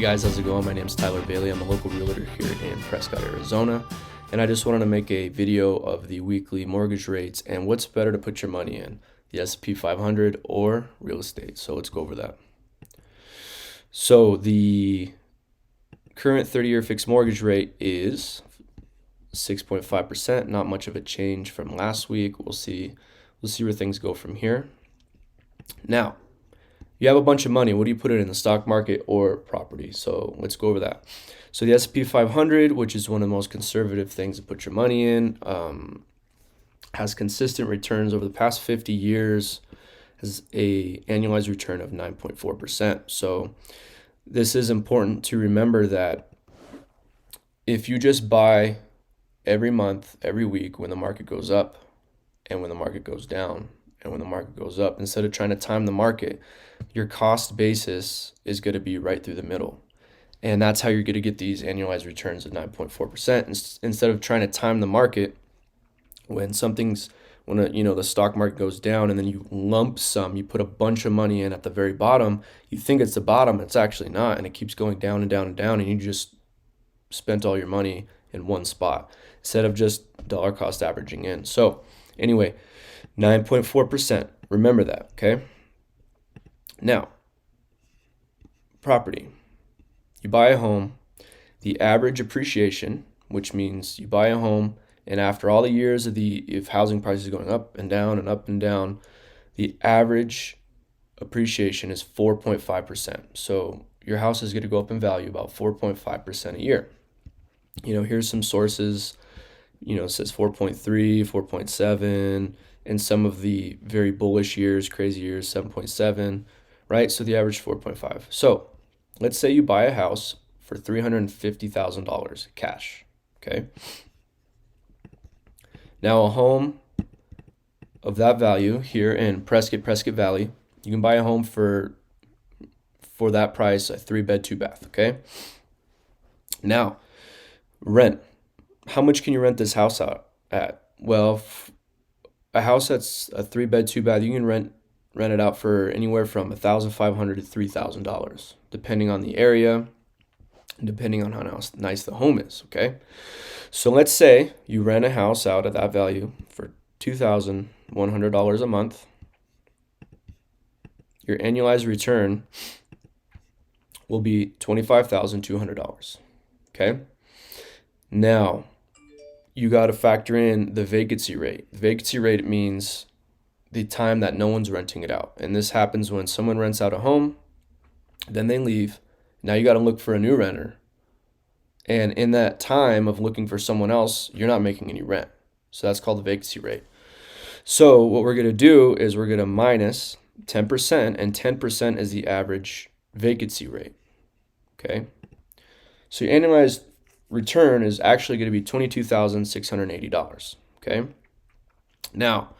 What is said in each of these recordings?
Hey guys, how's it going? My name is Tyler Bailey. I'm a local realtor here in Prescott, Arizona, and I just wanted to make a video of the weekly mortgage rates and what's better to put your money in, the S&P 500 or real estate. So let's go over that. So the current 30-year fixed mortgage rate is 6.5%, not much of a change from last week. We'll see where things go from here. Now, you have a bunch of money. What do you put it in, the stock market or property? So let's go over that. So the S&P 500, which is one of the most conservative things to put your money in, has consistent returns over the past 50 years, has a annualized return of 9.4%. So this is important to remember that if you just buy every month, every week when the market goes up and when the market goes down and when the market goes up, instead of trying to time the market, your cost basis is going to be right through the middle. And that's how you're going to get these annualized returns of 9.4%. Instead of trying to time the market when the stock market goes down and then you lump sum, you put a bunch of money in at the very bottom, you think it's the bottom, it's actually not, and it keeps going down and down and down, and you just spent all your money in one spot instead of just dollar cost averaging in. So anyway, 9.4%. Remember that, okay? Now, property. You buy a home, the average appreciation, which means you buy a home, and after all the years of housing prices going up and down and up and down, the average appreciation is 4.5%. So your house is going to go up in value about 4.5% a year. Here's some sources. It says 4.3, 4.7, and some of the very bullish years, crazy years, 7.7. Right? So the average 4.5. So let's say you buy a house for $350,000 cash. Okay. Now a home of that value here in Prescott Valley, you can buy a home for that price, a 3-bed, 2-bath. Okay. Now, rent. How much can you rent this house out at? Well, a house that's a 3-bed, 2-bath, you can rent it out for anywhere from $1,500 to $3,000, depending on the area, and depending on how nice the home is, okay? So let's say you rent a house out at that value for $2,100 a month. Your annualized return will be $25,200, okay? Now, you got to factor in the vacancy rate. The vacancy rate means the time that no one's renting it out. And this happens when someone rents out a home, then they leave. Now you got to look for a new renter. And in that time of looking for someone else, you're not making any rent. So that's called the vacancy rate. So what we're going to do is we're going to minus 10%, and 10% is the average vacancy rate. Okay? So your annualized return is actually going to be $22,680. Okay? Now,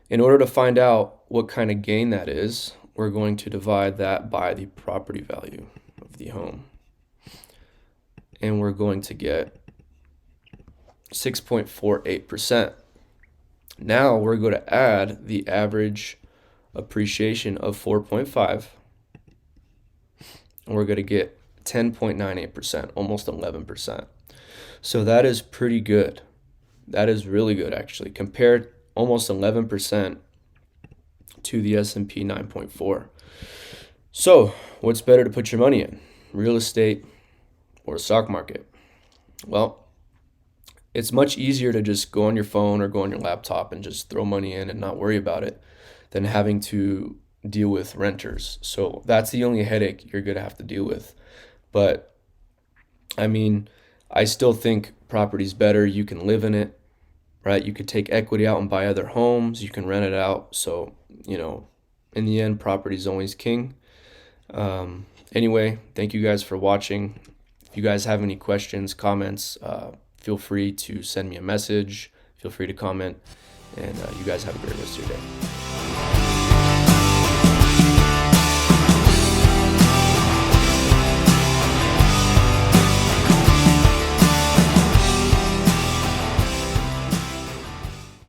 in order to find out what kind of gain that is, we're going to divide that by the property value of the home. And we're going to get 6.48%. Now we're going to add the average appreciation of 4.5. And we're going to get 10.98%, almost 11%. So that is pretty good. That is really good, actually, compared almost 11% to the S&P 9.4. So what's better to put your money in, real estate or stock market? Well, it's much easier to just go on your phone or go on your laptop and just throw money in and not worry about it than having to deal with renters. So that's the only headache you're going to have to deal with. But I mean, I still think property's better. You can live in it. Right? You could take equity out and buy other homes. You can rent it out. So, in the end, property is always king. Anyway, thank you guys for watching. If you guys have any questions, comments, feel free to send me a message. Feel free to comment. And you guys have a great rest of your day.